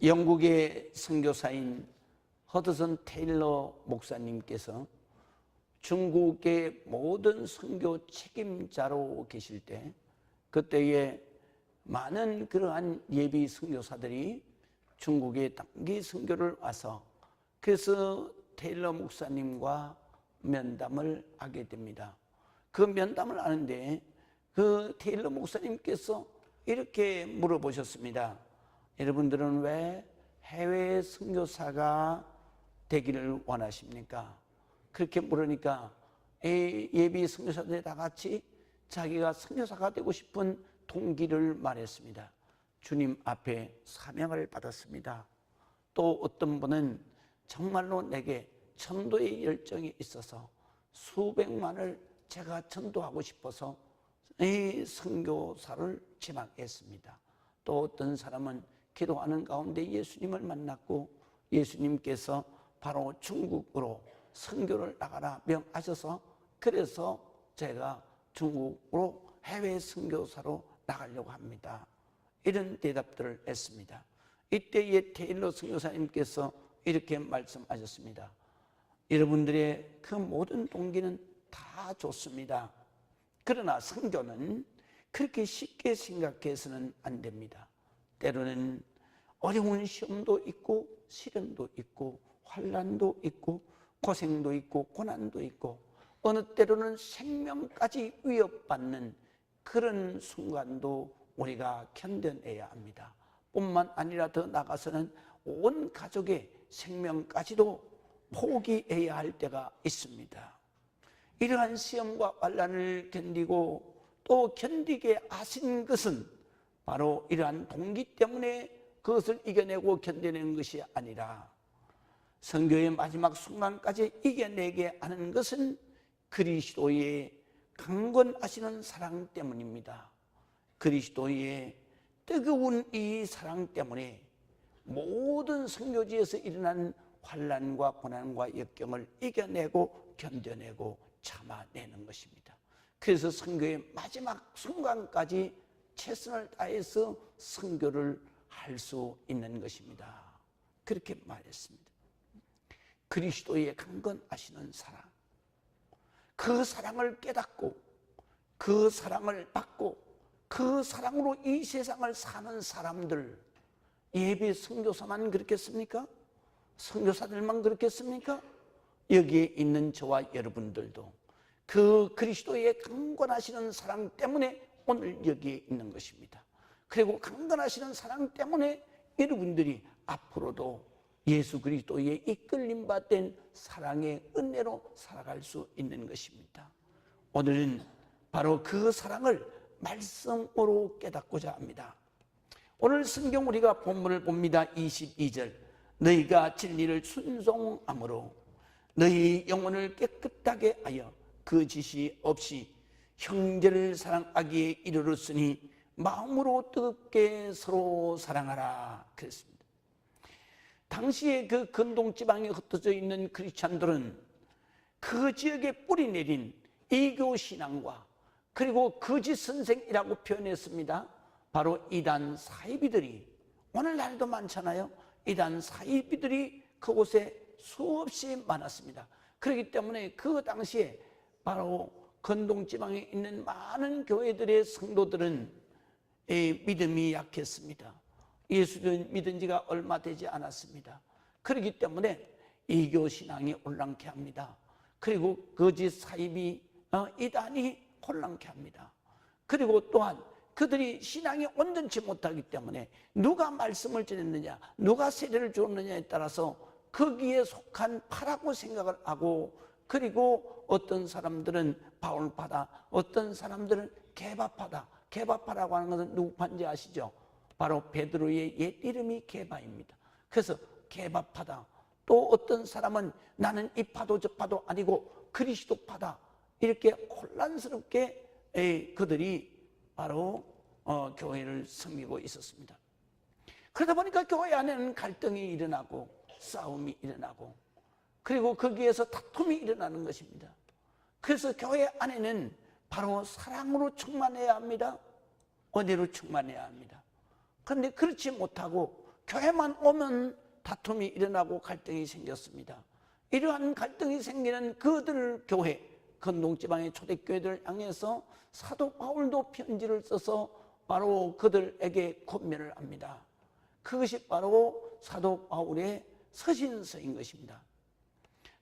영국의 선교사인 허드슨 테일러 목사님께서 중국의 모든 선교 책임자로 계실 때, 그때에 많은 그러한 예비 선교사들이 중국에 단기 선교를 와서, 그래서 테일러 목사님과 면담을 하게 됩니다. 그 면담을 하는데 그 테일러 목사님께서 이렇게 물어보셨습니다. 여러분들은 왜 해외 선교사가 되기를 원하십니까? 그렇게 물으니까 예비 선교사들이 다 같이 자기가 선교사가 되고 싶은 동기를 말했습니다. 주님 앞에 사명을 받았습니다. 또 어떤 분은 정말로 내게 전도의 열정이 있어서 수백만을 제가 전도하고 싶어서 이 선교사를 지망했습니다. 또 어떤 사람은 기도하는 가운데 예수님을 만났고 예수님께서 바로 중국으로 선교를 나가라 명하셔서, 그래서 제가 중국으로 해외 선교사로 나가려고 합니다. 이런 대답들을 했습니다. 이때에 테일러 선교사님께서 이렇게 말씀하셨습니다. 여러분들의 그 모든 동기는 다 좋습니다. 그러나 선교는 그렇게 쉽게 생각해서는 안 됩니다. 때로는 어려운 시험도 있고 시련도 있고 환난도 있고 고생도 있고 고난도 있고 어느 때로는 생명까지 위협받는 그런 순간도 우리가 견뎌내야 합니다. 뿐만 아니라 더 나아가서는 온 가족의 생명까지도 포기해야 할 때가 있습니다. 이러한 시험과 환난을 견디고 또 견디게 하신 것은 바로 이러한 동기 때문에 그것을 이겨내고 견뎌내는 것이 아니라 선교의 마지막 순간까지 이겨내게 하는 것은 그리스도의 강건하시는 사랑 때문입니다. 그리스도의 뜨거운 이 사랑 때문에 모든 선교지에서 일어난 환난과 고난과 역경을 이겨내고 견뎌내고 참아내는 것입니다. 그래서 선교의 마지막 순간까지 최선을 다해서 선교를 할 수 있는 것입니다. 그렇게 말했습니다. 그리스도의 강건하시는 사랑, 그 사랑을 깨닫고 그 사랑을 받고 그 사랑으로 이 세상을 사는 사람들, 예비 선교사만 그렇겠습니까? 선교사들만 그렇겠습니까? 여기에 있는 저와 여러분들도 그 그리스도의 강건하시는 사랑 때문에 오늘 여기에 있는 것입니다. 그리고 강건하시는 사랑 때문에 여러분들이 앞으로도 예수 그리스도의 이끌림 받은 사랑의 은혜로 살아갈 수 있는 것입니다. 오늘은 바로 그 사랑을 말씀으로 깨닫고자 합니다. 오늘 성경 우리가 본문을 봅니다. 22절, 너희가 진리를 순종함으로 너희 영혼을 깨끗하게 하여 거짓이 없이 형제를 사랑하기에 이르렀으니 마음으로 뜨겁게 서로 사랑하라 그랬습니다. 당시에 그 근동 지방에 흩어져 있는 크리스찬들은 그 지역에 뿌리 내린 이교 신앙과 그리고 거짓 선생이라고 표현했습니다. 바로 이단 사이비들이, 오늘날도 많잖아요. 이단 사이비들이 그곳에 수없이 많았습니다. 그렇기 때문에 그 당시에 바로 근동 지방에 있는 많은 교회들의 성도들은 믿음이 약했습니다. 예수를 믿은 지가 얼마 되지 않았습니다. 그렇기 때문에 이교 신앙이 혼란케 합니다. 그리고 거짓 사이비 이단이 혼란케 합니다. 그리고 또한 그들이 신앙이 온전치 못하기 때문에 누가 말씀을 전했느냐, 누가 세례를 주었느냐에 따라서 거기에 속한 파라고 생각을 하고, 그리고 어떤 사람들은 바울파다, 어떤 사람들은 게바파다. 게바파라고 하는 것은 누구 파인지 아시죠? 바로 베드로의 옛 이름이 게바입니다. 그래서 게바파다. 또 어떤 사람은 나는 이 파도 저 파도 아니고 그리스도파다. 이렇게 혼란스럽게 그들이 바로 교회를 섬기고 있었습니다. 그러다 보니까 교회 안에는 갈등이 일어나고 싸움이 일어나고 그리고 거기에서 다툼이 일어나는 것입니다. 그래서 교회 안에는 바로 사랑으로 충만해야 합니다. 은혜로 충만해야 합니다. 그런데 그렇지 못하고 교회만 오면 다툼이 일어나고 갈등이 생겼습니다. 이러한 갈등이 생기는 그들 교회, 건동지방의 초대교회들을 향해서 사도 바울도 편지를 써서 바로 그들에게 권면을 합니다. 그것이 바로 사도 바울의 서신서인 것입니다.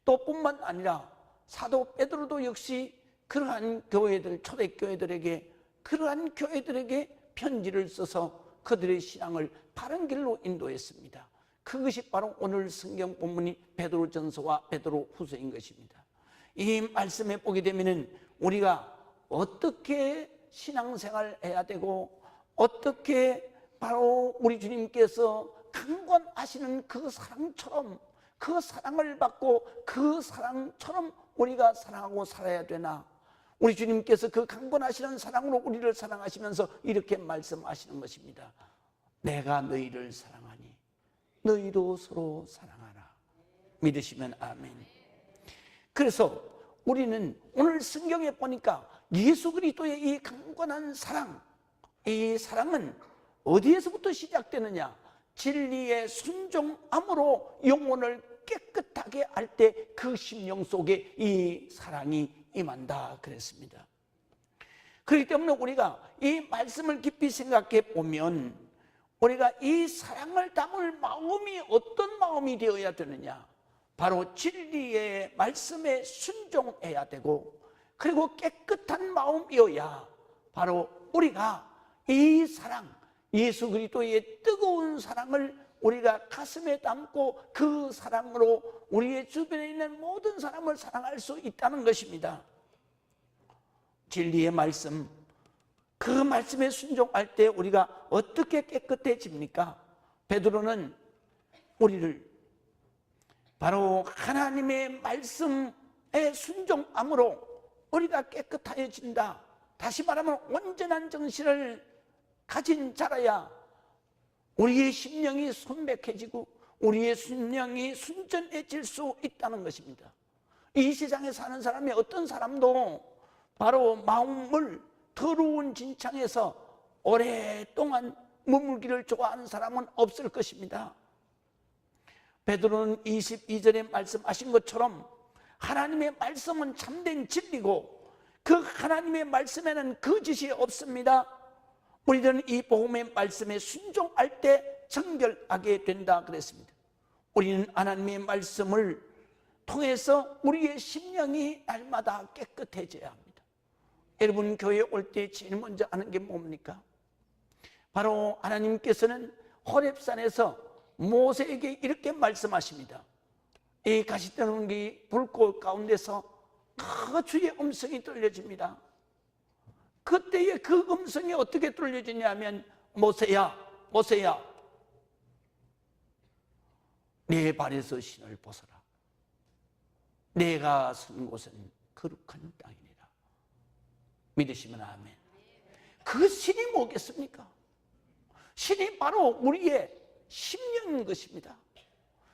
또 뿐만 아니라 사도 베드로도 역시 그러한 교회들, 초대교회들에게, 그러한 교회들에게 편지를 써서 그들의 신앙을 바른 길로 인도했습니다. 그것이 바로 오늘 성경 본문이 베드로전서와 베드로후서인 것입니다. 이 말씀에 보게 되면은 우리가 어떻게 신앙생활 해야 되고, 어떻게 바로 우리 주님께서 강권하시는 그 사랑처럼, 그 사랑을 받고 그 사랑처럼 우리가 사랑하고 살아야 되나? 우리 주님께서 그 강권하시는 사랑으로 우리를 사랑하시면서 이렇게 말씀하시는 것입니다. 내가 너희를 사랑하니 너희도 서로 사랑하라. 믿으시면 아멘. 그래서 우리는 오늘 성경에 보니까 예수 그리스도의 이 강권한 사랑, 이 사랑은 어디에서부터 시작되느냐? 진리의 순종함으로 영혼을 깨끗하게 할 때 그 심령 속에 이 사랑이 임한다 그랬습니다. 그렇기 때문에 우리가 이 말씀을 깊이 생각해 보면 우리가 이 사랑을 담을 마음이 어떤 마음이 되어야 되느냐? 바로 진리의 말씀에 순종해야 되고, 그리고 깨끗한 마음이어야 바로 우리가 이 사랑, 예수 그리스도의 뜨거운 사랑을 우리가 가슴에 담고 그 사랑으로 우리의 주변에 있는 모든 사람을 사랑할 수 있다는 것입니다. 진리의 말씀, 그 말씀에 순종할 때 우리가 어떻게 깨끗해집니까? 베드로는 우리를 바로 하나님의 말씀에 순종함으로 우리가 깨끗해진다. 다시 말하면 온전한 정신을 가진 자라야 우리의 심령이 순백해지고 우리의 심령이 순전해질 수 있다는 것입니다. 이 세상에 사는 사람이 어떤 사람도 바로 마음을 더러운 진창에서 오랫동안 머물기를 좋아하는 사람은 없을 것입니다. 베드로는 22절에 말씀하신 것처럼 하나님의 말씀은 참된 진리고 그 하나님의 말씀에는 거짓이 없습니다. 우리들은 이 복음의 말씀에 순종할 때 정결하게 된다 그랬습니다. 우리는 하나님의 말씀을 통해서 우리의 심령이 날마다 깨끗해져야 합니다. 여러분 교회에 올 때 제일 먼저 하는 게 뭡니까? 바로 하나님께서는 호렙산에서 모세에게 이렇게 말씀하십니다. 이 가시떨기 불꽃 가운데서 그 주의 음성이 들려집니다. 그때에 그 음성이 어떻게 들려지냐면, 모세야, 모세야, 내 발에서 신을 벗어라. 내가 선 곳은 거룩한 땅이니라. 믿으시면 아멘. 그 신이 뭐겠습니까? 신이 바로 우리의 심령인 것입니다.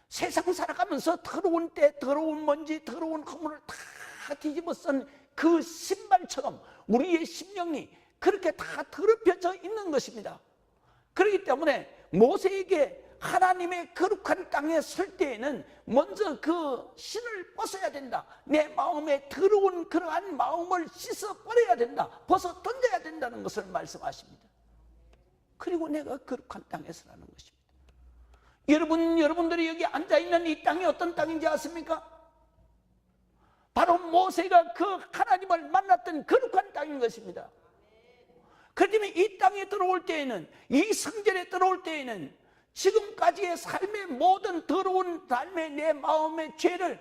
세상 살아가면서 더러운 때, 더러운 먼지, 더러운 허물을 다 뒤집어 쓴 그 신발처럼 우리의 심령이 그렇게 다 더럽혀져 있는 것입니다. 그렇기 때문에 모세에게 하나님의 거룩한 땅에 설 때에는 먼저 그 신을 벗어야 된다. 내 마음에 더러운 그러한 마음을 씻어버려야 된다. 벗어 던져야 된다는 것을 말씀하십니다. 그리고 내가 거룩한 땅에 서라는 것입니다. 여러분들이 여기 앉아있는 이 땅이 어떤 땅인지 아십니까? 바로 모세가 그 하나님을 만났던 거룩한 땅인 것입니다. 그렇기 때문에 이 땅에 들어올 때에는, 이 성전에 들어올 때에는 지금까지의 삶의 모든 더러운 삶의 내 마음의 죄를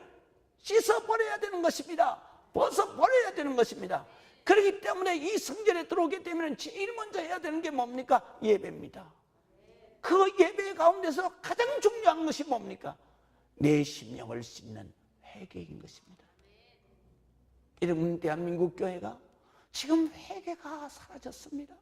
씻어버려야 되는 것입니다. 벗어버려야 되는 것입니다. 그렇기 때문에 이 성전에 들어오게 되면 제일 먼저 해야 되는 게 뭡니까? 예배입니다. 그 예배 가운데서 가장 중요한 것이 뭡니까? 내 심령을 씻는 회개인 것입니다. 여러분, 대한민국 교회가 지금 회개가 사라졌습니다.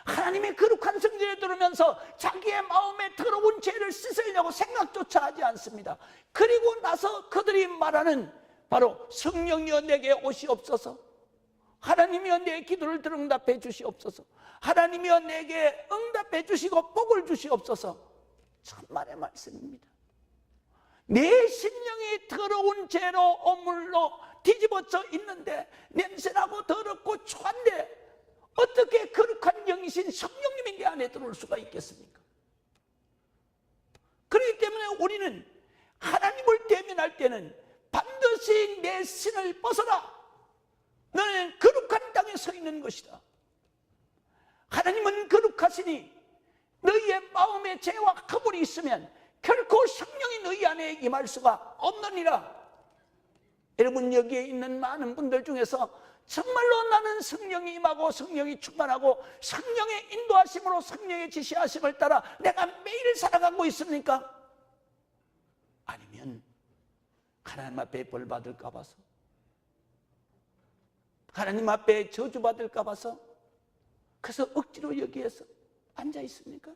하나님의 거룩한 성전에 들어오면서 자기의 마음에 더러운 죄를 씻으려고 생각조차 하지 않습니다. 그리고 나서 그들이 말하는 바로 성령이여 내게 오시옵소서, 하나님이여 내 기도를 응답해 주시옵소서, 하나님이여 내게 응답해 주시고 복을 주시옵소서. 천만의 말씀입니다. 내 심령이 더러운 죄로 오물로 뒤집어져 있는데 냄새나고 더럽고 초한데 어떻게 거룩한 영이신 성령님이 내 안에 들어올 수가 있겠습니까? 그렇기 때문에 우리는 하나님을 대면할 때는 반드시 내 신을 벗어라. 너는 거룩한 땅에 서 있는 것이다. 하나님은 거룩하시니 너희의 마음에 죄와 거불이 있으면 결코 성령이 너희 안에 임할 수가 없느니라. 여러분, 여기에 있는 많은 분들 중에서 정말로 나는 성령이 임하고 성령이 충만하고 성령의 인도하심으로 성령의 지시하심을 따라 내가 매일 살아가고 있습니까? 아니면 하나님 앞에 벌 받을까 봐서, 하나님 앞에 저주받을까 봐서 그래서 억지로 여기에서 앉아 있습니까?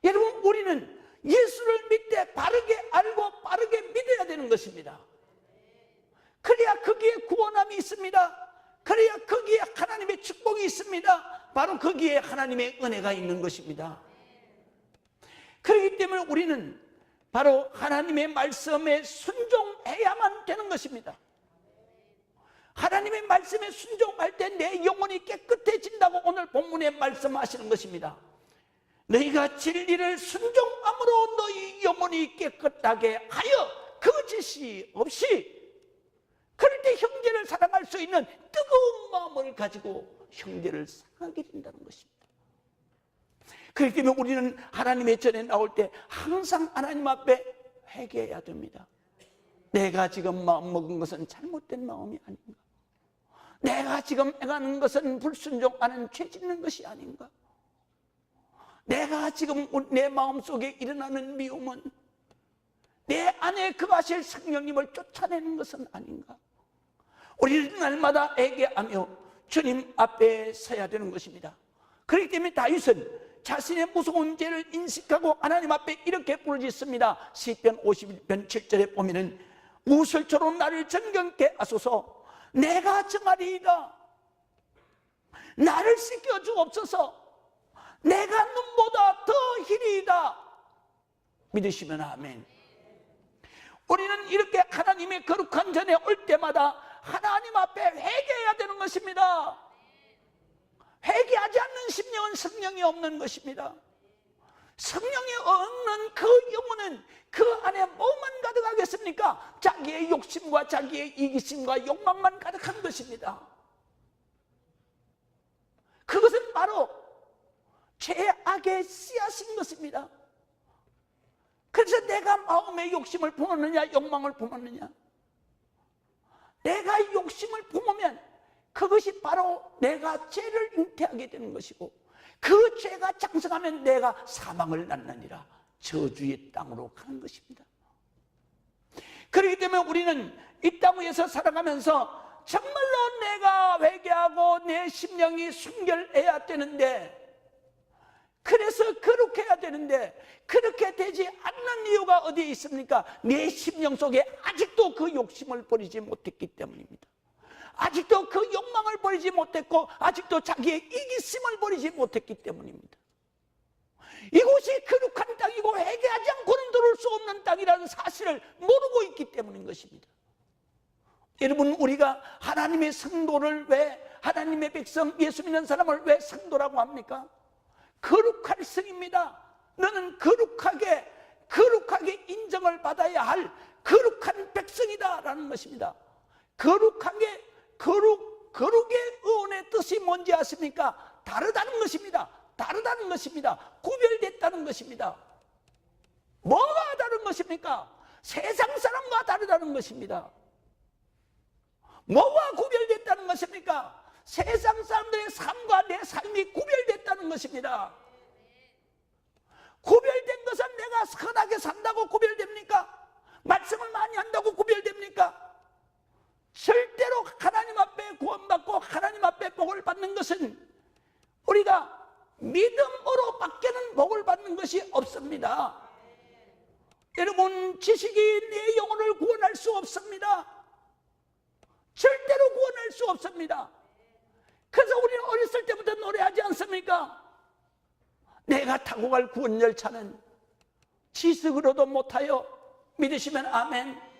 여러분, 우리는 예수를 믿되 바르게 알고 바르게 믿어야 되는 것입니다. 그래야 거기에 구원함이 있습니다. 그래야 거기에 하나님의 축복이 있습니다. 바로 거기에 하나님의 은혜가 있는 것입니다. 그렇기 때문에 우리는 바로 하나님의 말씀에 순종해야만 되는 것입니다. 하나님의 말씀에 순종할 때 내 영혼이 깨끗해진다고 오늘 본문에 말씀하시는 것입니다. 너희가 진리를 순종함으로 너희 영혼이 깨끗하게 하여 거짓이 없이, 그럴 때 형제를 사랑할 수 있는 뜨거운 마음을 가지고 형제를 사랑하게 된다는 것입니다. 그렇기 때문에 우리는 하나님의 전에 나올 때 항상 하나님 앞에 회개해야 됩니다. 내가 지금 마음먹은 것은 잘못된 마음이 아닌가? 내가 지금 행하는 것은 불순종하는 죄 짓는 것이 아닌가? 내가 지금 내 마음속에 일어나는 미움은 내 안에 거하실 성령님을 쫓아내는 것은 아닌가? 우리는 날마다 회개하며 주님 앞에 서야 되는 것입니다. 그렇기 때문에 다윗은 자신의 무서운 죄를 인식하고 하나님 앞에 이렇게 부르짖습니다. 시편 51편 7절에 보면은 우슬처럼 나를 정경케 하소서. 내가 정하리이다. 나를 씻겨 주옵소서. 내가 눈보다 더 희리이다. 믿으시면 아멘. 우리는 이렇게 하나님의 거룩한 전에 올 때마다 하나님 앞에 회개해야 되는 것입니다. 회개하지 않는 심령은 성령이 없는 것입니다. 성령이 없는 그 영혼은 그 안에 뭐만 가득하겠습니까? 자기의 욕심과 자기의 이기심과 욕망만 가득한 것입니다. 그것은 바로 죄악의 씨앗인 것입니다. 그래서 내가 마음의 욕심을 품었느냐 욕망을 품었느냐, 내가 욕심을 품으면 그것이 바로 내가 죄를 잉태하게 되는 것이고, 그 죄가 장성하면 내가 사망을 낳느니라, 저주의 땅으로 가는 것입니다. 그렇기 때문에 우리는 이 땅 위에서 살아가면서 정말로 내가 회개하고 내 심령이 순결해야 되는데, 그래서 거룩해야 되는데 그렇게 되지 않는 이유가 어디에 있습니까? 내 심령 속에 아직도 그 욕심을 버리지 못했기 때문입니다. 아직도 그 욕망을 버리지 못했고 아직도 자기의 이기심을 버리지 못했기 때문입니다. 이곳이 거룩한 땅이고 회개하지 않고는 들어올 수 없는 땅이라는 사실을 모르고 있기 때문인 것입니다. 여러분, 우리가 하나님의 성도를 왜, 하나님의 백성 예수 믿는 사람을 왜 성도라고 합니까? 거룩할 성입니다. 너는 거룩하게 인정을 받아야 할 거룩한 백성이다 라는 것입니다. 거룩의 의원의 뜻이 뭔지 아십니까? 다르다는 것입니다. 다르다는 것입니다. 구별됐다는 것입니다. 뭐가 다른 것입니까? 세상 사람과 다르다는 것입니다. 뭐가 구별됐다는 것입니까? 세상 사람들의 삶과 내 삶이 구별됐다는 것입니다. 구별된 것은 내가 선하게 산다고 구별됩니까? 말씀을 많이 한다고 구별됩니까? 절대로 하나님 앞에 구원받고 하나님 앞에 복을 받는 것은 우리가 믿음으로 밖에는 복을 받는 것이 없습니다. 여러분, 지식이 내 영혼을 구원할 수 없습니다. 절대로 구원할 수 없습니다. 그래서 우리는 어렸을 때부터 노래하지 않습니까? 내가 타고 갈 구원열차는 지식으로도 못하여, 믿으시면 아멘.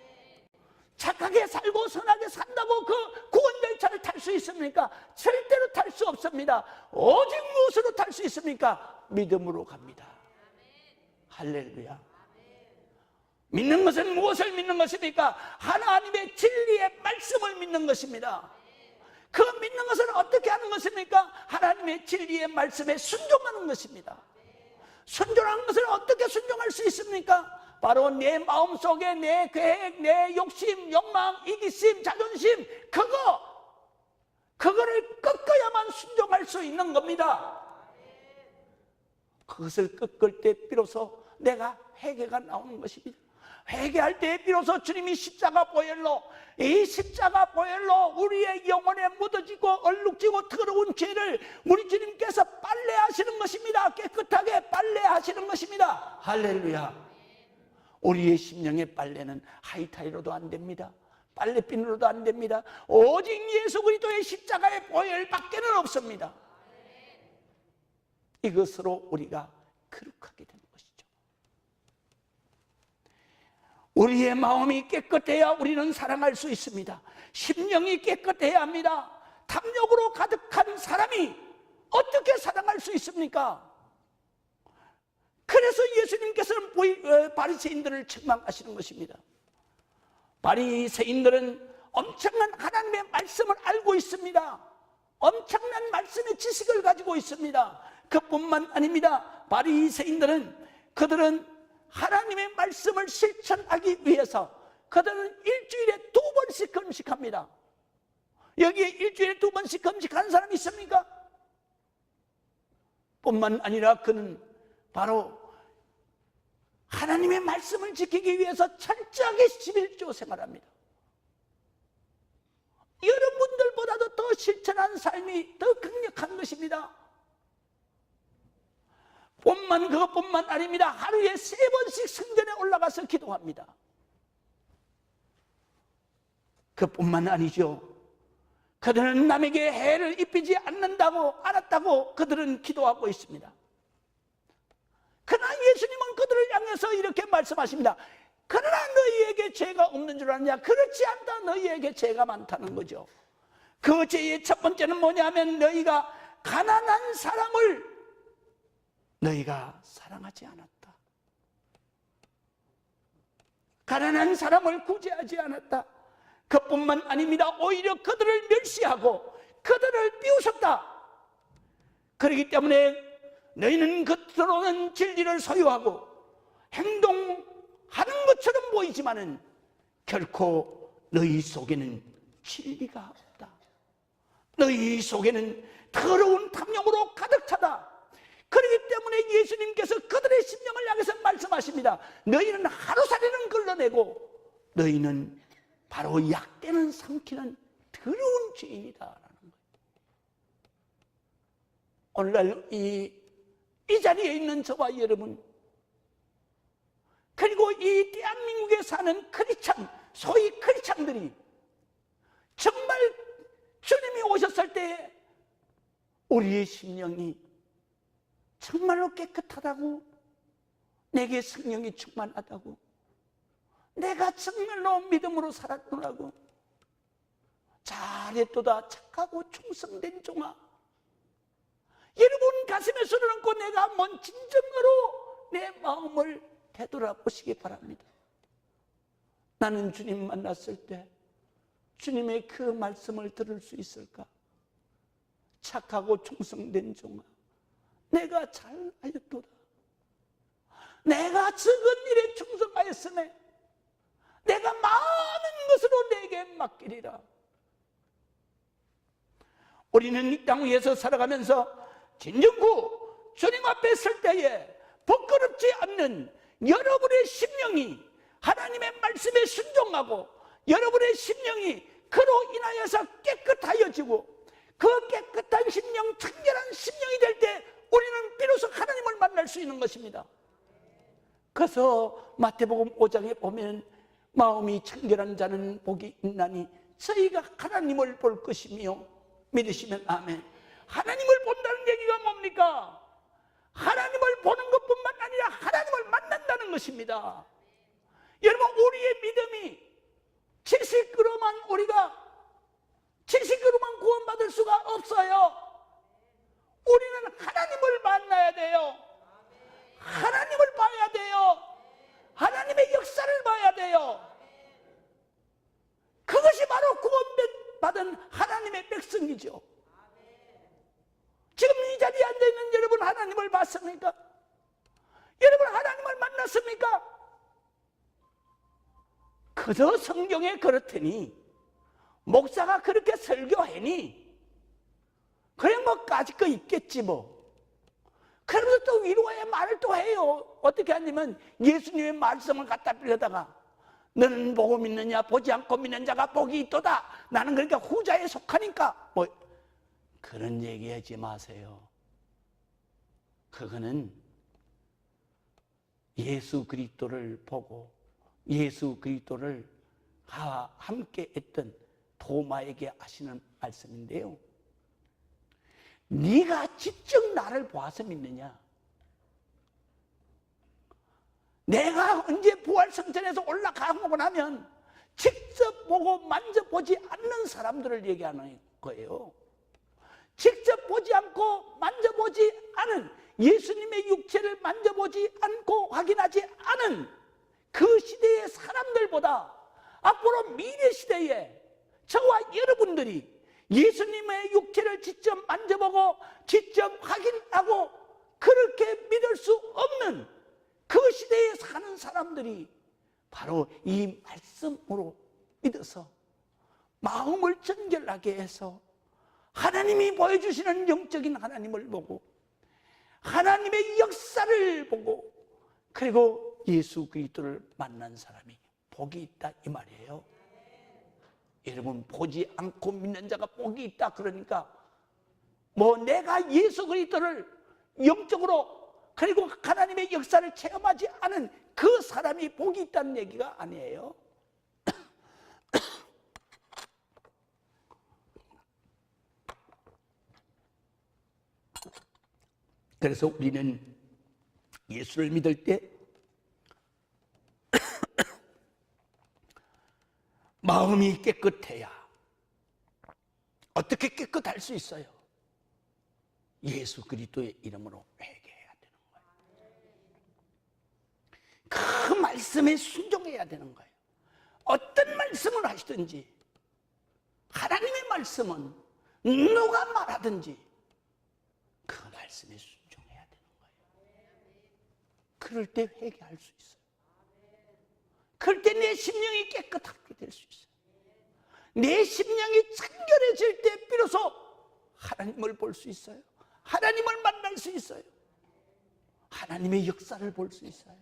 착하게 살고 선하게 산다고 그 구원열차를 탈 수 있습니까? 절대로 탈 수 없습니다. 오직 무엇으로 탈 수 있습니까? 믿음으로 갑니다. 할렐루야. 믿는 것은 무엇을 믿는 것입니까? 하나님의 진리의 말씀을 믿는 것입니다. 그 믿는 것은 어떻게 하는 것입니까? 하나님의 진리의 말씀에 순종하는 것입니다. 순종하는 것은 어떻게 순종할 수 있습니까? 바로 내 마음속에 내 계획, 내 욕심, 욕망, 이기심, 자존심, 그거를 꺾어야만 순종할 수 있는 겁니다. 그것을 꺾을 때 비로소 내가 회개가 나오는 것입니다. 회개할 때 비로소 주님이 십자가 보혈로, 이 십자가 보혈로 우리의 영혼에 묻어지고 얼룩지고 더러운 죄를 우리 주님께서 빨래하시는 것입니다. 깨끗하게 빨래하시는 것입니다. 할렐루야. 우리의 심령의 빨래는 하이타이로도 안 됩니다. 빨래비누로도 안 됩니다. 오직 예수 그리스도의 십자가의 보혈밖에는 없습니다. 이것으로 우리가 거룩하게 되는 것이죠. 우리의 마음이 깨끗해야 우리는 사랑할 수 있습니다. 심령이 깨끗해야 합니다. 탐욕으로 가득한 사람이 어떻게 사랑할 수 있습니까? 그래서 예수님께서는 바리새인들을 책망하시는 것입니다. 바리새인들은 엄청난 하나님의 말씀을 알고 있습니다. 엄청난 말씀의 지식을 가지고 있습니다. 그뿐만 아닙니다. 바리새인들은 그들은 하나님의 말씀을 실천하기 위해서 그들은 일주일에 2번씩 금식합니다. 여기에 일주일에 2번씩 금식하는 사람이 있습니까? 뿐만 아니라 그는 바로 하나님의 말씀을 지키기 위해서 철저하게 11조 생활합니다. 여러분들보다도 더 실천한 삶이 더 강력한 것입니다. 그것뿐만 아닙니다. 하루에 3번씩 성전에 올라가서 기도합니다. 그뿐만 아니죠. 그들은 남에게 해를 입히지 않았다고 그들은 기도하고 있습니다. 그러나 예수님은 그들을 향해서 이렇게 말씀하십니다. 그러나 너희에게 죄가 없는 줄 아느냐? 그렇지 않다. 너희에게 죄가 많다는 거죠. 그 죄의 첫 번째는 뭐냐면 너희가 가난한 사람을 너희가 사랑하지 않았다. 가난한 사람을 구제하지 않았다. 그뿐만 아닙니다. 오히려 그들을 멸시하고 그들을 비웃었다. 그렇기 때문에 너희는 겉으로는 진리를 소유하고 행동하는 것처럼 보이지만은 결코 너희 속에는 진리가 없다. 너희 속에는 더러운 탐욕으로 가득 차다. 그렇기 때문에 예수님께서 그들의 심령을 향해서 말씀하십니다. 너희는 하루살이는 걸러내고 너희는 바로 약대는 삼키는 더러운 죄인이다라는 거예요. 오늘날 이 자리에 있는 저와 여러분, 그리고 이 대한민국에 사는 크리스찬, 소위 크리스찬들이 정말 주님이 오셨을 때 우리의 심령이 정말로 깨끗하다고, 내게 성령이 충만하다고, 내가 정말로 믿음으로 살았더라고, 잘했도다 착하고 충성된 종아, 여러분 가슴에 손을 얹고 내가 한번 진정으로 내 마음을 되돌아보시기 바랍니다. 나는 주님 만났을 때 주님의 그 말씀을 들을 수 있을까? 착하고 충성된 종아, 내가 잘하였도다. 내가 적은 일에 충성하였으며 내가 많은 것으로 내게 맡기리라. 우리는 이 땅 위에서 살아가면서 진정구 주님 앞에 설 때에 부끄럽지 않는 여러분의 심령이 하나님의 말씀에 순종하고 여러분의 심령이 그로 인하여서 깨끗하여지고 그 깨끗한 심령, 청결한 심령이 될 때 우리는 비로소 하나님을 만날 수 있는 것입니다. 그래서 마태복음 5장에 보면 마음이 청결한 자는 복이 있나니 저희가 하나님을 볼 것이며, 믿으시면 아멘. 하나님을 본다는 얘기가 뭡니까? 하나님을 것입니다. 여러분, 우리의 믿음이 지식으로만 구원받을 수가 없어요. 우리는 하나님을 만나야 돼요. 하나님을 봐야 돼요. 하나님의 역사를 봐야 돼요. 그것이 바로 구원받은 하나님의 백성이죠. 지금 이 자리에 앉아있는 여러분, 하나님을 봤습니까? 여러분, 하나님을 만났습니까? 그저 성경에 그렇더니, 목사가 그렇게 설교하니 그래 뭐 까짓 거 있겠지 뭐. 그러면서 또 위로의 말을 또 해요. 어떻게 하냐면 예수님의 말씀을 갖다 빌려다가 너는 보고 믿느냐, 보지 않고 믿는 자가 복이 있도다. 나는 그러니까 후자에 속하니까 뭐 그런 얘기하지 마세요. 그거는 예수 그리스도를 보고 예수 그리스도를 함께 했던 도마에게 하시는 말씀인데요, 네가 직접 나를 보아서 믿느냐? 내가 언제 부활성전에서 올라가고 나면 직접 보고 만져보지 않는 사람들을 얘기하는 거예요. 직접 보지 않고 만져보지 않은, 예수님의 육체를 만져보지 않고 확인하지 않은 그 시대의 사람들보다 앞으로 미래 시대에 저와 여러분들이 예수님의 육체를 직접 만져보고 직접 확인하고 그렇게 믿을 수 없는 그 시대에 사는 사람들이 바로 이 말씀으로 믿어서 마음을 정결하게 해서 하나님이 보여주시는 영적인 하나님을 보고 하나님의 역사를 보고 그리고 예수 그리스도를 만난 사람이 복이 있다, 이 말이에요. 여러분, 보지 않고 믿는 자가 복이 있다 그러니까 뭐 내가 예수 그리스도를 영적으로 그리고 하나님의 역사를 체험하지 않은 그 사람이 복이 있다는 얘기가 아니에요. 그래서 우리는 예수를 믿을 때 마음이 깨끗해야. 어떻게 깨끗할 수 있어요? 예수 그리스도의 이름으로 회개해야 되는 거예요. 그 말씀에 순종해야 되는 거예요. 어떤 말씀을 하시든지, 하나님의 말씀은 누가 말하든지 그 말씀에 순종해야 되는 거예요. 그럴 때 회개할 수 있어요. 그럴 때 내 심령이 깨끗하게 될 수 있어요. 내 심령이 청결해질 때 비로소 하나님을 볼 수 있어요. 하나님을 만날 수 있어요. 하나님의 역사를 볼 수 있어요.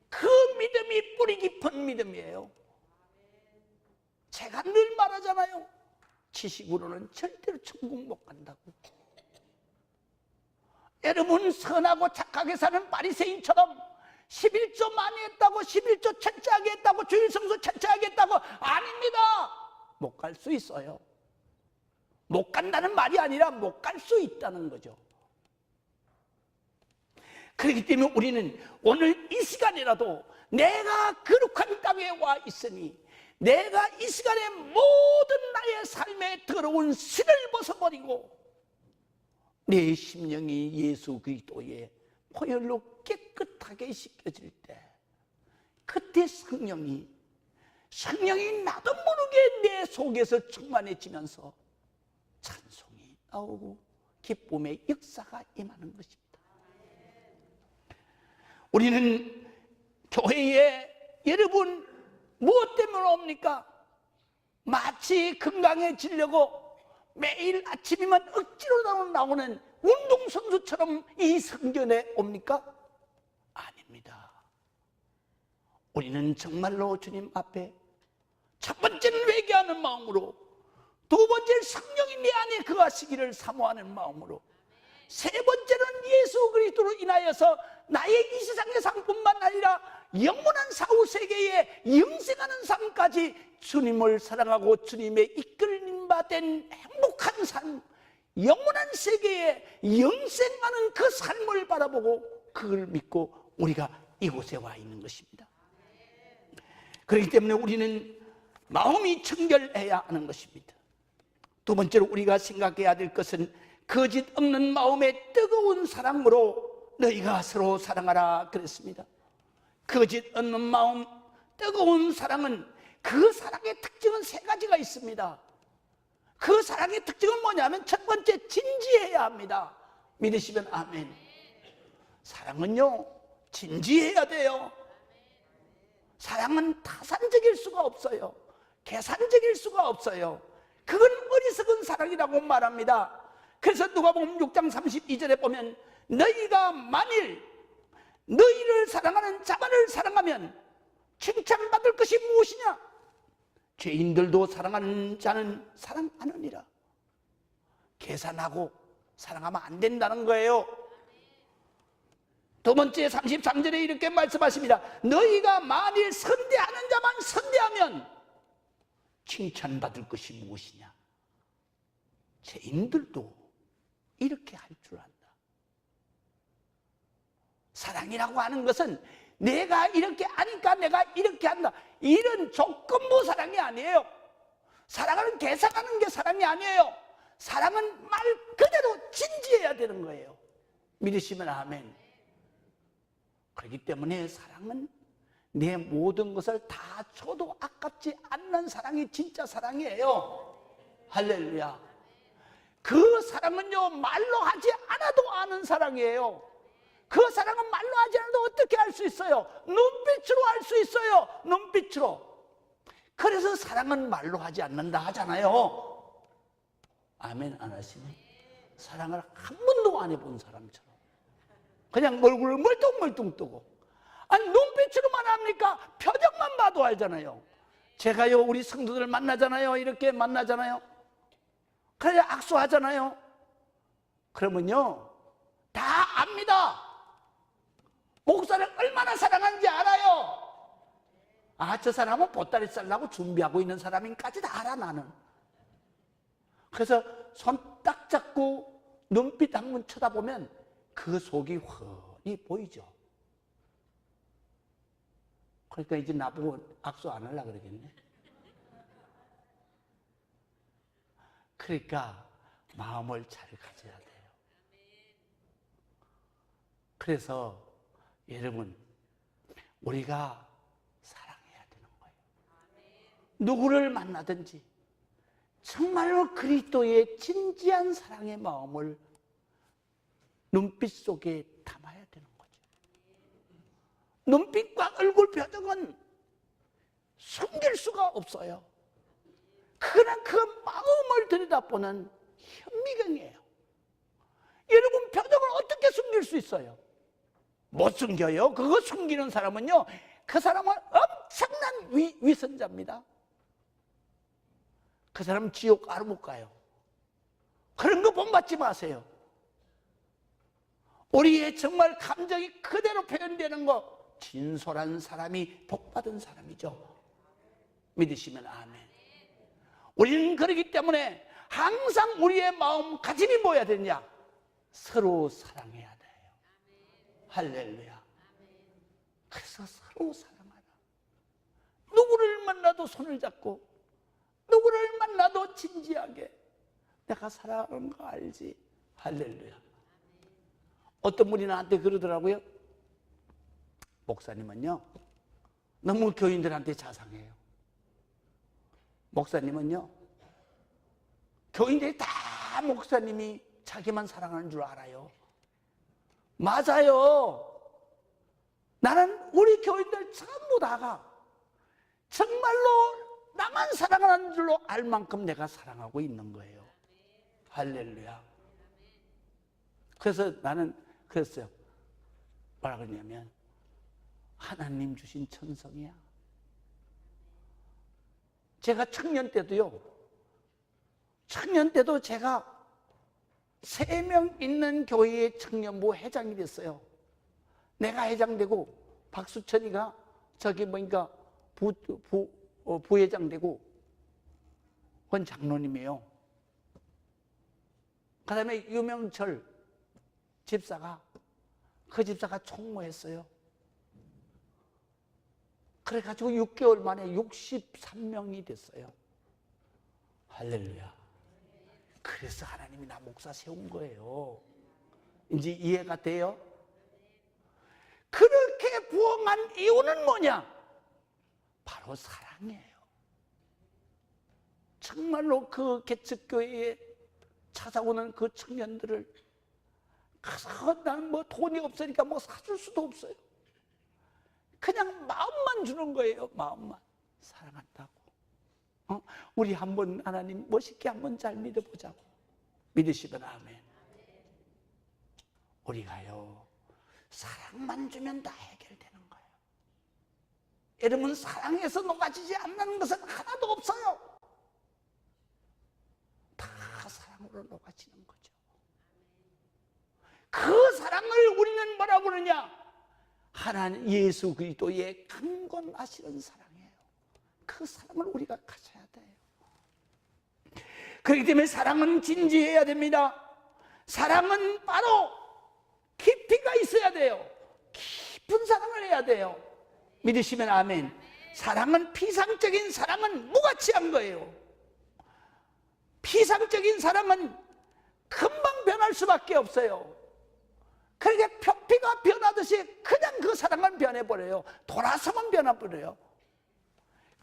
그 믿음이 뿌리 깊은 믿음이에요. 제가 늘 말하잖아요. 지식으로는 절대로 천국 못 간다고. 여러분, 선하고 착하게 사는 바리새인처럼 11조 많이 했다고, 11조 철저하게 했다고, 주일 성수 철저하게 했다고, 아닙니다. 못 갈 수 있어요. 못 간다는 말이 아니라 못 갈 수 있다는 거죠. 그렇기 때문에 우리는 오늘 이 시간이라도 내가 거룩한 땅에 와 있으니 내가 이 시간에 모든 나의 삶에 더러운 신을 벗어버리고 내 심령이 예수 그리스도의 보혈로 깨끗하게 씻겨질 때, 그때 성령이 나도 모르게 내 속에서 충만해지면서 찬송이 나오고 기쁨의 역사가 임하는 것입니다. 우리는 교회에 여러분 무엇 때문에 옵니까? 마치 건강해지려고 매일 아침이면 억지로 나오는 운동선수처럼 이 성전에 옵니까? 아닙니다. 우리는 정말로 주님 앞에 첫 번째는 회개하는 마음으로, 두 번째는 성령이 내 안에 거하시기를 사모하는 마음으로, 세 번째는 예수 그리스도로 인하여서 나의 이 세상의 삶뿐만 아니라 영원한 사후세계에 영생하는 삶까지 주님을 사랑하고 주님의 이끌림 받은 행복한 삶, 영원한 세계에 영생하는 그 삶을 바라보고 그걸 믿고 우리가 이곳에 와 있는 것입니다. 그렇기 때문에 우리는 마음이 청결해야 하는 것입니다. 두 번째로 우리가 생각해야 될 것은 거짓 없는 마음의 뜨거운 사랑으로 너희가 서로 사랑하라 그랬습니다. 거짓 없는 마음, 뜨거운 사랑은 그 사랑의 특징은 세 가지가 있습니다. 그 사랑의 특징은 뭐냐면 첫 번째, 진지해야 합니다. 믿으시면 아멘. 사랑은요, 진지해야 돼요. 사랑은 타산적일 수가 없어요. 계산적일 수가 없어요. 그건 어리석은 사랑이라고 말합니다. 그래서 누가복음 6장 32절에 보면 너희가 만일 너희를 사랑하는 자만을 사랑하면 칭찬받을 것이 무엇이냐? 죄인들도 사랑하는 자는 사랑하느니라. 계산하고 사랑하면 안 된다는 거예요. 두 번째 33절에 이렇게 말씀하십니다. 너희가 만일 선대하는 자만 선대하면 칭찬받을 것이 무엇이냐? 죄인들도 이렇게 할 줄 안다. 사랑이라고 하는 것은 내가 이렇게 하니까 내가 이렇게 한다, 이런 조건부 사랑이 아니에요. 사랑은 계산하는 게 사랑이 아니에요. 사랑은 말 그대로 진지해야 되는 거예요. 믿으시면 아멘. 그렇기 때문에 사랑은 내 모든 것을 다 줘도 아깝지 않는 사랑이 진짜 사랑이에요. 할렐루야. 그 사랑은요, 말로 하지 않아도 아는 사랑이에요. 그 사랑은 말로 하지 않아도 어떻게 알 수 있어요? 눈빛으로 알 수 있어요. 눈빛으로. 그래서 사랑은 말로 하지 않는다 하잖아요. 아멘 안 하시네? 사랑을 한 번도 안 해본 사람처럼 그냥 얼굴을 멀뚱멀뚱 뜨고, 아니 눈빛으로만 합니까? 표정만 봐도 알잖아요. 제가요, 우리 성도들 만나잖아요. 이렇게 만나잖아요. 그래 악수하잖아요. 그러면요 다 압니다. 목사를 얼마나 사랑하는지 알아요. 아, 저 사람은 보따리 쌀라고 준비하고 있는 사람인까지 다 알아 나는. 그래서 손 딱 잡고 눈빛 한번 쳐다보면 그 속이 훤히 보이죠. 그러니까 이제 나보고 악수 안 하려고 그러겠네. 그러니까 마음을 잘 가져야 돼요. 그래서 여러분, 우리가 사랑해야 되는 거예요. 누구를 만나든지 정말로 그리스도의 진지한 사랑의 마음을 눈빛 속에 담아야 되는 거죠. 눈빛과 얼굴 표정은 숨길 수가 없어요. 그러나 그 마음을 들여다보는 현미경이에요. 여러분, 표정을 어떻게 숨길 수 있어요? 못 숨겨요. 그거 숨기는 사람은요, 그 사람은 엄청난 위선자입니다. 그 사람은 지옥 아로 못 가요. 그런 거 본받지 마세요. 우리의 정말 감정이 그대로 표현되는 거, 진솔한 사람이 복받은 사람이죠. 믿으시면 아멘. 우리는 그렇기 때문에 항상 우리의 마음가짐이 뭐야 되냐? 서로 사랑해야 돼요. 할렐루야. 그래서 서로 사랑하라. 누구를 만나도 손을 잡고, 누구를 만나도 진지하게, 내가 사랑하는 거 알지? 할렐루야. 어떤 분이 나한테 그러더라고요. 목사님은요 너무 교인들한테 자상해요. 목사님은요 교인들이 다 목사님이 자기만 사랑하는 줄 알아요. 맞아요. 나는 우리 교인들 전부 다가 정말로 나만 사랑하는 줄로 알 만큼 내가 사랑하고 있는 거예요. 할렐루야. 그래서 나는 그랬어요. 뭐라 그러냐면, 하나님 주신 천성이야. 제가 청년 때도 제가 3명 있는 교회의 청년부 회장이 됐어요. 내가 회장되고 박수천이가 저기 뭐니까 부회장 되고, 그건 장로님이에요. 그 다음에 유명철 집사가, 그 집사가 총무했어요. 그래가지고 6개월 만에 63명이 됐어요. 할렐루야. 그래서 하나님이 나 목사 세운 거예요. 이제 이해가 돼요? 그렇게 부흥한 이유는 뭐냐? 바로 사랑이에요. 정말로 그 개척교회에 찾아오는 그 청년들을 가서 나는 뭐 돈이 없으니까 뭐 사줄 수도 없어요. 그냥 마음만 주는 거예요. 마음만. 사랑한다고. 우리 한번 하나님 멋있게 한번 잘 믿어보자고. 믿으시면 아멘. 우리가요, 사랑만 주면 다 해결되는 거예요. 여러분, 사랑에서 녹아지지 않는 것은 하나도 없어요. 다 사랑으로 녹아지는 거죠. 그 사랑을 우리는 뭐라고 그러냐? 하나님 예수 그리스도의 강권하시는 사랑이에요. 그 사랑을 우리가 가져야 돼요. 그렇기 때문에 사랑은 진지해야 됩니다. 사랑은 바로 깊이가 있어야 돼요. 깊은 사랑을 해야 돼요. 믿으시면 아멘. 사랑은 피상적인 사랑은 무가치한 거예요. 피상적인 사랑은 금방 변할 수밖에 없어요. 그러니까 표피가 변하듯이 그냥 그 사랑은 변해버려요. 돌아서만 변해버려요.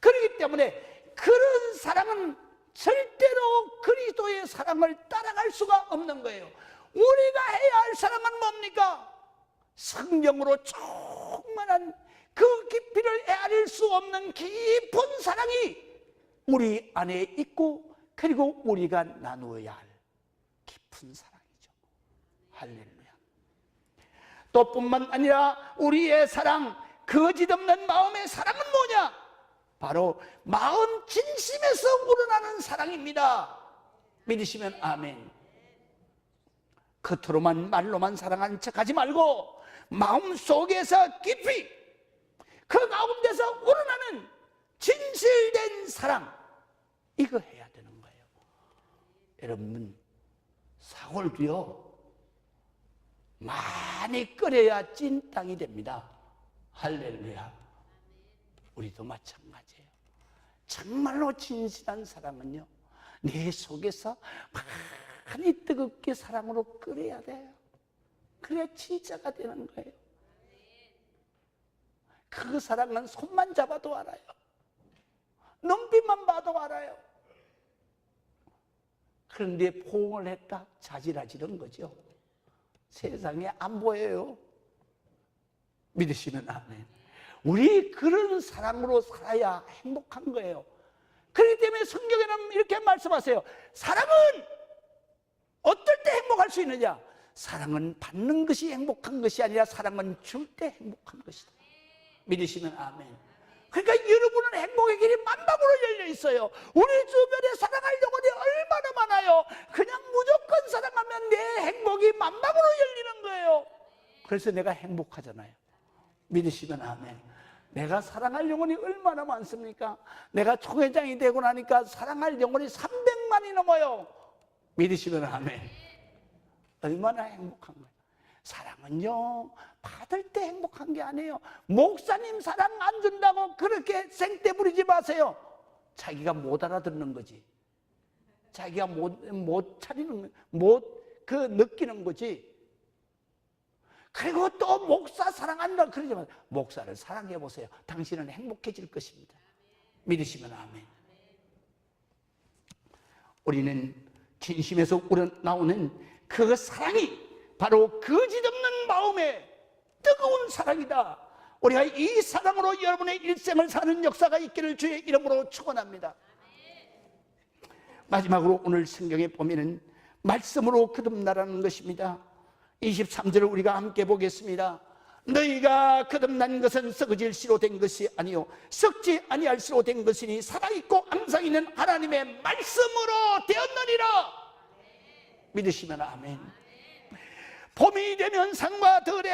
그렇기 때문에 그런 사랑은 절대로 그리스도의 사랑을 따라갈 수가 없는 거예요. 우리가 해야 할 사랑은 뭡니까? 성령으로 충만한 그 깊이를 헤아릴 수 없는 깊은 사랑이 우리 안에 있고, 그리고 우리가 나누어야 할 깊은 사랑이죠. 할렐루야. 또 뿐만 아니라 우리의 사랑, 거짓없는 마음의 사랑은 뭐냐? 바로 마음 진심에서 우러나는 사랑입니다. 믿으시면 아멘. 겉으로만 말로만 사랑하는 척하지 말고 마음속에서 깊이 그 가운데서 우러나는 진실된 사랑, 이거 해야 되는 거예요. 여러분, 사골도요 많이 끓여야 찐 땅이 됩니다. 할렐루야. 우리도 마찬가지예요. 정말로 진실한 사랑은요, 내 속에서 많이 뜨겁게 사랑으로 끓여야 돼요. 그래야 진짜가 되는 거예요. 그 사랑은 손만 잡아도 알아요. 눈빛만 봐도 알아요. 그런데 포옹을 했다 자지러지는 거죠. 세상에 안 보여요. 믿으시면 아멘. 우리 그런 사랑으로 살아야 행복한 거예요. 그렇기 때문에 성경에는 이렇게 말씀하세요. 사랑은 어떨 때 행복할 수 있느냐? 사랑은 받는 것이 행복한 것이 아니라 사랑은 줄 때 행복한 것이다. 믿으시면 아멘. 그러니까 여러분은 행복의 길이 만방으로 열려 있어요. 우리 주변에 사랑할 영혼이 얼마나 많아요. 그냥 무조건 사랑하면 내 행복이 만방으로 열리는 거예요. 그래서 내가 행복하잖아요. 믿으시면 아멘. 내가 사랑할 영혼이 얼마나 많습니까? 내가 총회장이 되고 나니까 사랑할 영혼이 300만이 넘어요. 믿으시면 아멘. 얼마나 행복한 거예요. 사랑은요, 받을 때 행복한 게 아니에요. 목사님 사랑 안 준다고 그렇게 생떼 부리지 마세요. 자기가 못 알아듣는 거지. 자기가 못 차리는, 느끼는 거지. 그리고 또 목사 사랑한다 그러지 마세요. 목사를 사랑해 보세요. 당신은 행복해질 것입니다. 믿으시면 아멘. 우리는 진심에서 우러나오는 그 사랑이 바로 거짓없는 마음의 뜨거운 사랑이다. 우리가 이 사랑으로 여러분의 일생을 사는 역사가 있기를 주의 이름으로 축원합니다. 마지막으로 오늘 성경에 보면은 말씀으로 거듭나라는 것입니다. 23절을 우리가 함께 보겠습니다. 너희가 거듭난 것은 썩어질 씨로 된 것이 아니요 썩지 아니할 씨로 된 것이니 살아있고 항상 있는 하나님의 말씀으로 되었느니라. 믿으시면 아멘. 봄이 되면 상과 들에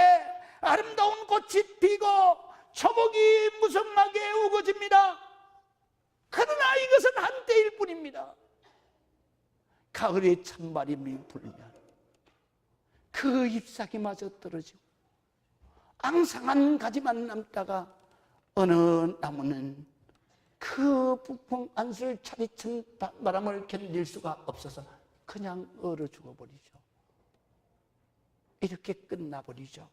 아름다운 꽃이 피고 초목이 무성하게 우거집니다. 그러나 이것은 한때일 뿐입니다. 가을에 찬바람이 불면 그 잎사귀마저 떨어지고 앙상한 가지만 남다가 어느 나무는 그 북풍 안술 차디찬 바람을 견딜 수가 없어서 그냥 얼어 죽어버리죠. 이렇게 끝나버리죠.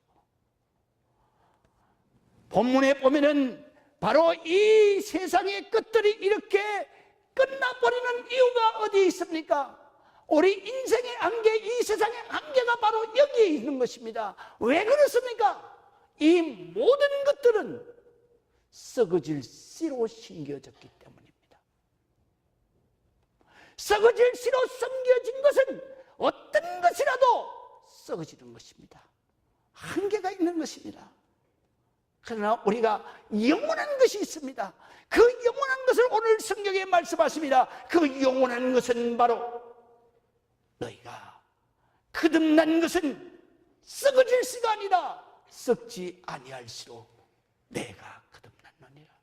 본문에 보면은 바로 이 세상의 끝들이 이렇게 끝나버리는 이유가 어디 있습니까? 우리 인생의 한계, 이 세상의 한계가 바로 여기에 있는 것입니다. 왜 그렇습니까? 이 모든 것들은 썩어질 씨로 심겨졌기 때문입니다. 썩어질 씨로 심겨진 것은 어떤 것이라도 썩어지는 것입니다. 한계가 있는 것입니다. 그러나 우리가 영원한 것이 있습니다. 그 영원한 것을 오늘 성경에 말씀하십니다. 그 영원한 것은 바로 너희가 거듭난 것은 썩어질 씨가 아니라 썩지 아니할 씨로 내가 거듭났느니라.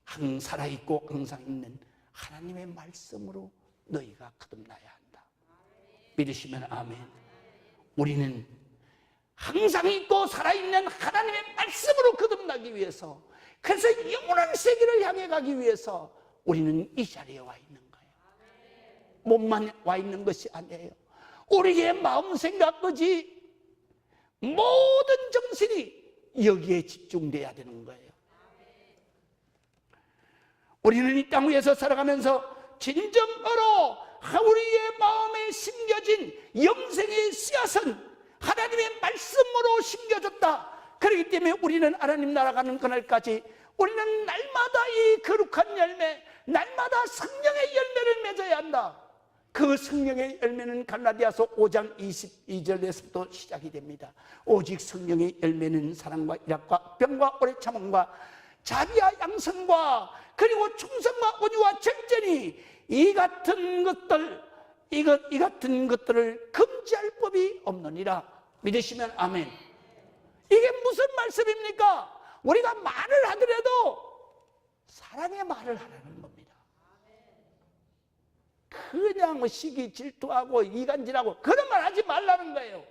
항상 살아있고 항상 있는 하나님의 말씀으로 너희가 거듭나야 한다. 믿으시면 아멘. 우리는 항상 있고 살아있는 하나님의 말씀으로 거듭나기 위해서, 그래서 영원한 세계를 향해 가기 위해서 우리는 이 자리에 와 있는 거예요. 몸만 와 있는 것이 아니에요. 우리의 마음 생각, 의지, 모든 정신이 여기에 집중돼야 되는 거예요. 우리는 이 땅 위에서 살아가면서 진정으로 우리의 마음에 심겨진 영생의 씨앗은 하나님의 말씀으로 심겨졌다. 그렇기 때문에 우리는 하나님 나라 가는 그날까지 우리는 날마다 이 거룩한 열매, 날마다 성령의 열매를 맺어야 한다. 그 성령의 열매는 갈라디아서 5장 22절에서부터 시작이 됩니다. 오직 성령의 열매는 사랑과 일합과 병과 오래 참음과 자비와 양선과 그리고 충성과 온유와 절제니 이 같은 것들을 금지할 법이 없느니라. 믿으시면 아멘. 이게 무슨 말씀입니까? 우리가 말을 하더라도 사랑의 말을 하라는 겁니다. 그냥 시기 질투하고 이간질하고 그런 말 하지 말라는 거예요.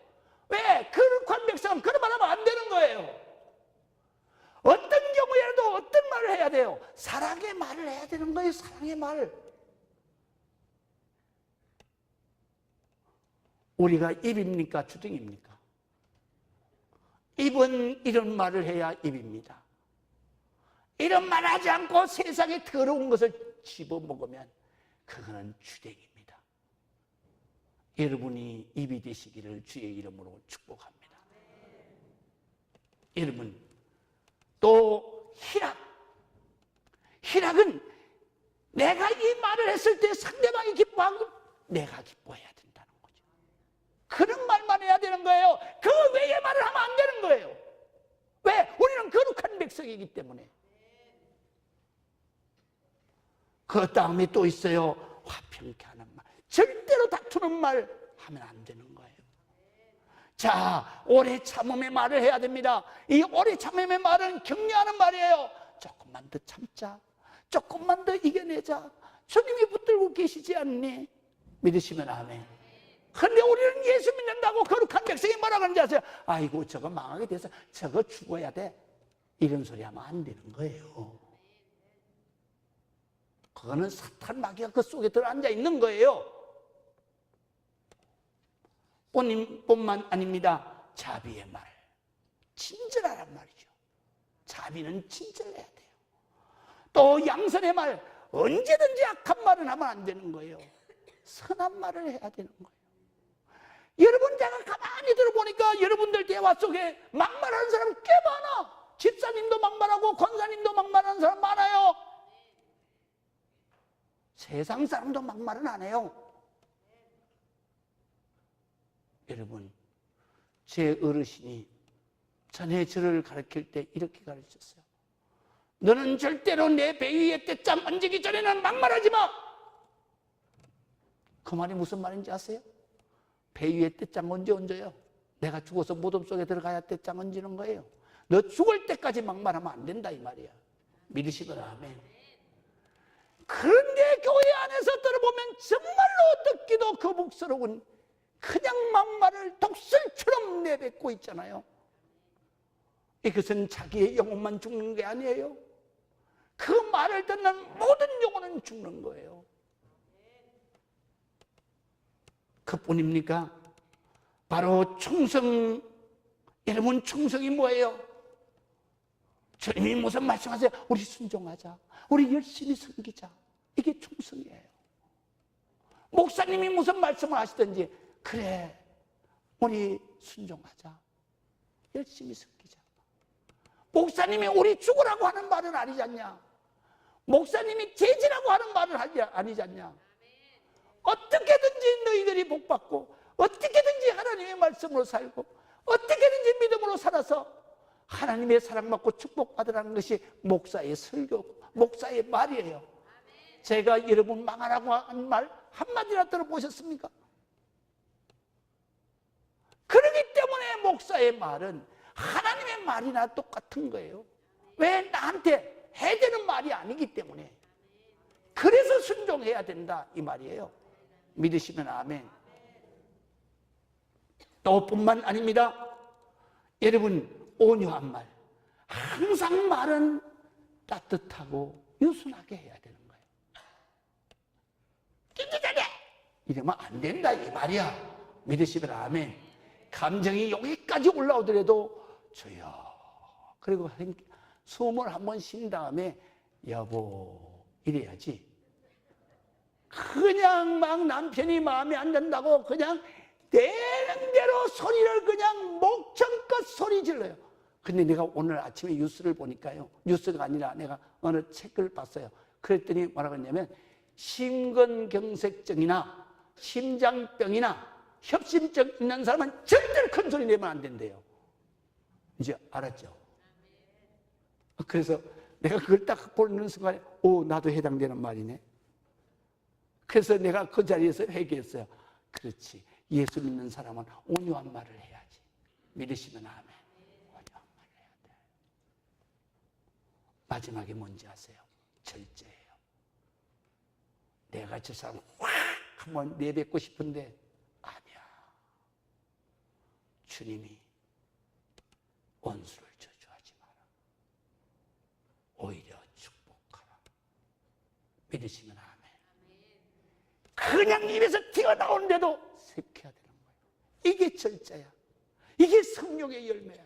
왜? 거룩한 백성은 그런 말 하면 안 되는 거예요. 어떤 경우에라도 어떤 말을 해야 돼요? 사랑의 말을 해야 되는 거예요. 사랑의 말. 우리가 입입니까? 주둥입니까? 입은 이런 말을 해야 입입니다. 이런 말 하지 않고 세상에 더러운 것을 집어먹으면 그거는 주댕입니다. 여러분이 입이 되시기를 주의 이름으로 축복합니다. 여러분, 또 희락은 내가 이 말을 했을 때 상대방이 기뻐하고 내가 기뻐해야 된다는 거죠. 그런 말만 해야 되는 거예요. 그 외의 말을 하면 안 되는 거예요. 왜? 우리는 거룩한 백성이기 때문에. 그 다음에 또 있어요. 화평케 하는 말. 절대로 다투는 말 하면 안 되는 거예요. 자, 오래 참음의 말을 해야 됩니다. 이 오래 참음의 말은 격려하는 말이에요. 조금만 더 참자. 조금만 더 이겨내자. 주님이 붙들고 계시지 않니? 믿으시면 아멘. 그런데 우리는 예수 믿는다고 거룩한 백성이 뭐라 그러는지 아세요? 아이고 저거 망하게 돼서 저거 죽어야 돼. 이런 소리 하면 안 되는 거예요. 그거는 사탄 마귀가 그 속에 들어앉아 있는 거예요. 뿐만 아닙니다. 자비의 말, 친절하란 말이죠. 자비는 친절해야 돼요. 또 양선의 말, 언제든지 악한 말은 하면 안 되는 거예요. 선한 말을 해야 되는 거예요. 여러분, 제가 가만히 들어보니까 여러분들 대화 속에 막말하는 사람 꽤 많아. 집사님도 막말하고 권사님도 막말하는 사람 많아요. 세상 사람도 막말은 안 해요. 여러분, 제 어르신이 전에 저를 가르칠 때 이렇게 가르쳤어요. 너는 절대로 내 배 위에 떼짱 얹기 전에는 막말하지 마. 그 말이 무슨 말인지 아세요? 배 위에 떼짱 언제 얹어요? 내가 죽어서 무덤 속에 들어가야 떼짱 얹는 거예요. 너 죽을 때까지 막말하면 안 된다 이 말이야. 믿으시거나 아멘. 그런데 교회 안에서 들어보면 정말로 듣기도 거북스러운 그냥 막말을 독설처럼 내뱉고 있잖아요. 이것은 자기의 영혼만 죽는 게 아니에요. 그 말을 듣는 모든 영혼은 죽는 거예요. 그뿐입니까? 바로 충성. 여러분, 충성이 뭐예요? 주님이 무슨 말씀하세요? 우리 순종하자, 우리 열심히 섬기자. 이게 충성이에요. 목사님이 무슨 말씀을 하시든지, 그래, 우리 순종하자, 열심히 섬기자. 목사님이 우리 죽으라고 하는 말은 아니지 않냐? 목사님이 죄지라고 하는 말은 아니지 않냐? 어떻게든지 너희들이 복받고, 어떻게든지 하나님의 말씀으로 살고, 어떻게든지 믿음으로 살아서 하나님의 사랑받고 축복받으라는 것이 목사의 설교, 목사의 말이에요. 제가 여러분 망하라고 한 말 한마디나 들어보셨습니까? 그렇기 때문에 목사의 말은 하나님의 말이나 똑같은 거예요. 왜? 나한테 해되는 말이 아니기 때문에. 그래서 순종해야 된다, 이 말이에요. 믿으시면 아멘. 또 뿐만 아닙니다. 여러분, 온유한 말, 항상 말은 따뜻하고 유순하게 해야 되는 거예요. 낑기자네 이러면 안 된다, 이 말이야. 믿으시면 아멘. 감정이 여기까지 올라오더라도 주여, 그리고 숨을 한번 쉰 다음에 여보 이래야지. 그냥 막 남편이 마음에 안 든다고 그냥 되는 대로 소리를 그냥 목청껏 소리 질러요. 근데 내가 오늘 아침에 뉴스를 보니까요, 뉴스가 아니라 내가 어느 책을 봤어요. 그랬더니 뭐라고 했냐면, 심근경색증이나 심장병이나 협심증 있는 사람은 절대로 큰 소리 내면 안 된대요. 이제 알았죠? 그래서 내가 그걸 딱 보는 순간에 오, 나도 해당되는 말이네. 그래서 내가 그 자리에서 회개했어요. 그렇지, 예수 믿는 사람은 온유한 말을 해야지. 믿으시면 아멘. 온유한 말을 해야 돼. 마지막에 뭔지 아세요? 절제예요. 내가 저 사람 확 한번 내뱉고 싶은데 아니야. 주님이 원수를 저주하지 마라, 오히려 축복하라. 믿으시면 아멘. 그냥 입에서 튀어나오는데도 색해야 되는 거예요. 이게 절제야. 이게 성령의 열매야.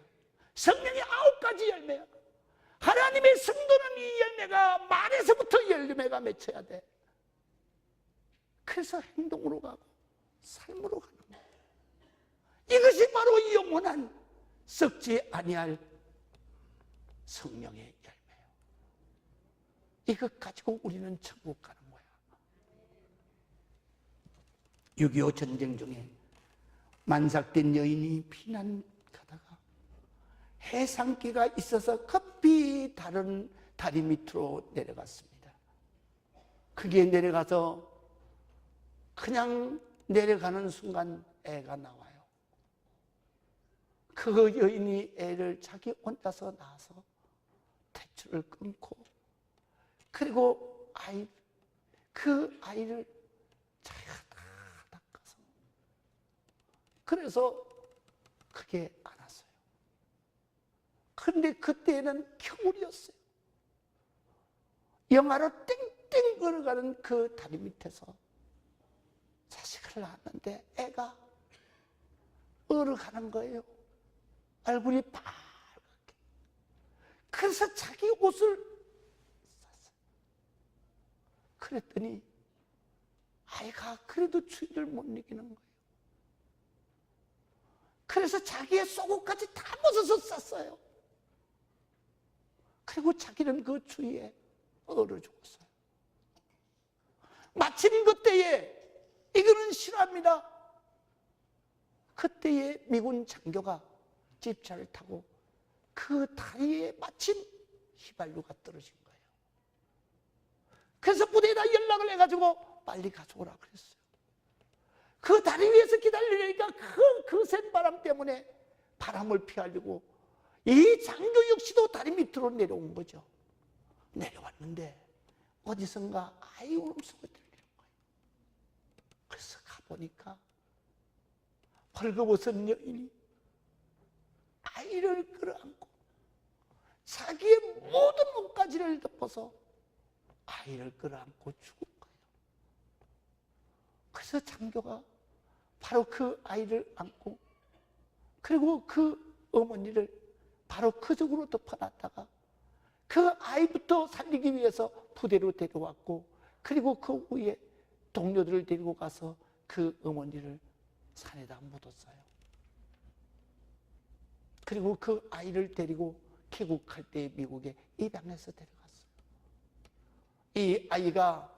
성령의 9가지 열매야. 하나님의 성도는 이 열매가 말에서부터 열매가 맺혀야 돼. 그래서 행동으로 가고 삶으로 가는 거예요. 이것이 바로 영원한 썩지 아니할 성령의 열매예요. 이것 가지고 우리는 천국 가는 거야. 6.25 전쟁 중에 만삭된 여인이 피난 가다가 해상기가 있어서 급히 다른 다리 밑으로 내려갔습니다. 그게 내려가서 그냥 내려가는 순간 애가 나와요. 그 여인이 애를 자기 혼자서 낳아서 탯줄을 끊고, 그리고 그 아이를 자기가 다 닦아서, 그래서 그게 안았어요. 그런데 그때는 겨울이었어요. 영하로 땡땡 걸어가는 그 다리 밑에서 자식을 낳았는데 애가 얼어가는 거예요. 얼굴이 빨갛게. 그래서 자기 옷을 샀어요. 그랬더니 아이가 그래도 추위를 못 이기는 거예요. 그래서 자기의 속옷까지 다 벗어서 쌌어요. 그리고 자기는 그 추위에 얼어 죽었어요. 마침 그때에, 이거는 실화입니다, 그때에 미군 장교가 집차를 타고 그 다리에 마침 휘발유가 떨어진 거예요. 그래서 부대에다 연락을 해가지고 빨리 가져오라 그랬어요. 그 다리 위에서 기다리려니까 그 센 바람 때문에 바람을 피하려고 이 장교 역시도 다리 밑으로 내려온 거죠. 내려왔는데 어디선가 아이 울음소리가 들리는 거예요. 그래서 가보니까 벌거벗은 여인이 아이를 끌어안고 자기의 모든 옷가지를 덮어서 아이를 끌어안고 죽은 거예요. 그래서 장교가 바로 그 아이를 안고, 그리고 그 어머니를 바로 그 쪽으로 덮어놨다가 그 아이부터 살리기 위해서 부대로 데려왔고, 그리고 그 후에 동료들을 데리고 가서 그 어머니를 산에다 묻었어요. 그리고 그 아이를 데리고 귀국할 때 미국에 입양해서 데려갔어요. 이 아이가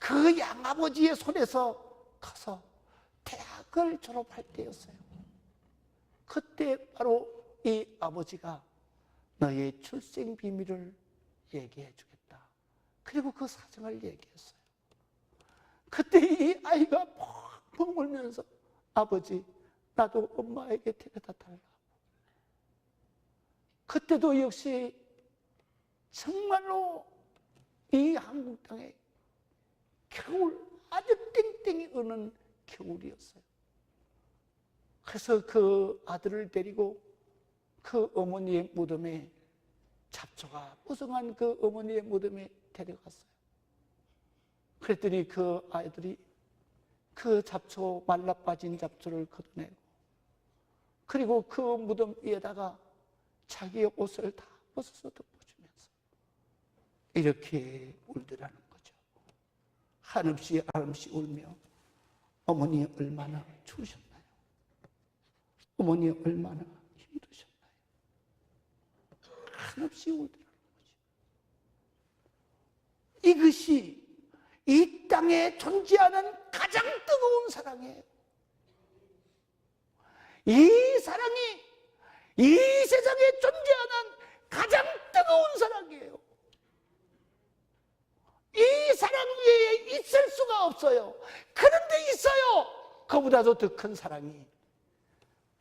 그 양아버지의 손에서 커서 대학을 졸업할 때였어요. 그때 바로 이 아버지가 너의 출생 비밀을 얘기해 주겠다. 그리고 그 사정을 얘기했어요. 그때 이 아이가 펑펑 울면서 아버지, 나도 엄마에게 데려다 달라고. 그때도 역시 정말로 이 한국 땅에 겨울, 아주 땡땡이 오는 겨울이었어요. 그래서 그 아들을 데리고 그 어머니의 무덤에, 잡초가 무성한 그 어머니의 무덤에 데려갔어요. 그랬더니 그 아이들이 그 잡초, 말라 빠진 잡초를 걷어내고, 그리고 그 무덤 위에다가 자기의 옷을 다 벗어서 덮어주면서 이렇게 울더라는 거죠. 한없이 한없이 울며 어머니 얼마나 추우셨나요? 어머니 얼마나 힘드셨나요? 한없이 울더라는 거죠. 이것이 이 땅에 존재하는 가장 뜨거운 사랑이에요. 이 사랑이 이 세상에 존재하는 가장 뜨거운 사랑이에요. 이 사랑 외에 있을 수가 없어요. 그런데 있어요. 그보다도 더 큰 사랑이,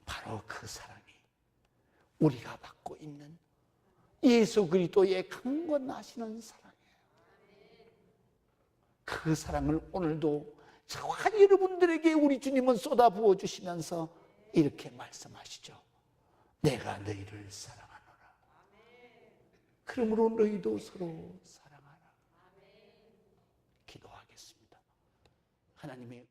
바로 그 사랑이 우리가 받고 있는 예수 그리스도의 강권하시는 사랑이에요. 그 사랑을 오늘도 저와 여러분들에게 우리 주님은 쏟아부어 주시면서 이렇게 말씀하시죠. 내가 너희를 사랑하노라. 그러므로 너희도 서로 사랑하라. 기도하겠습니다. 하나님의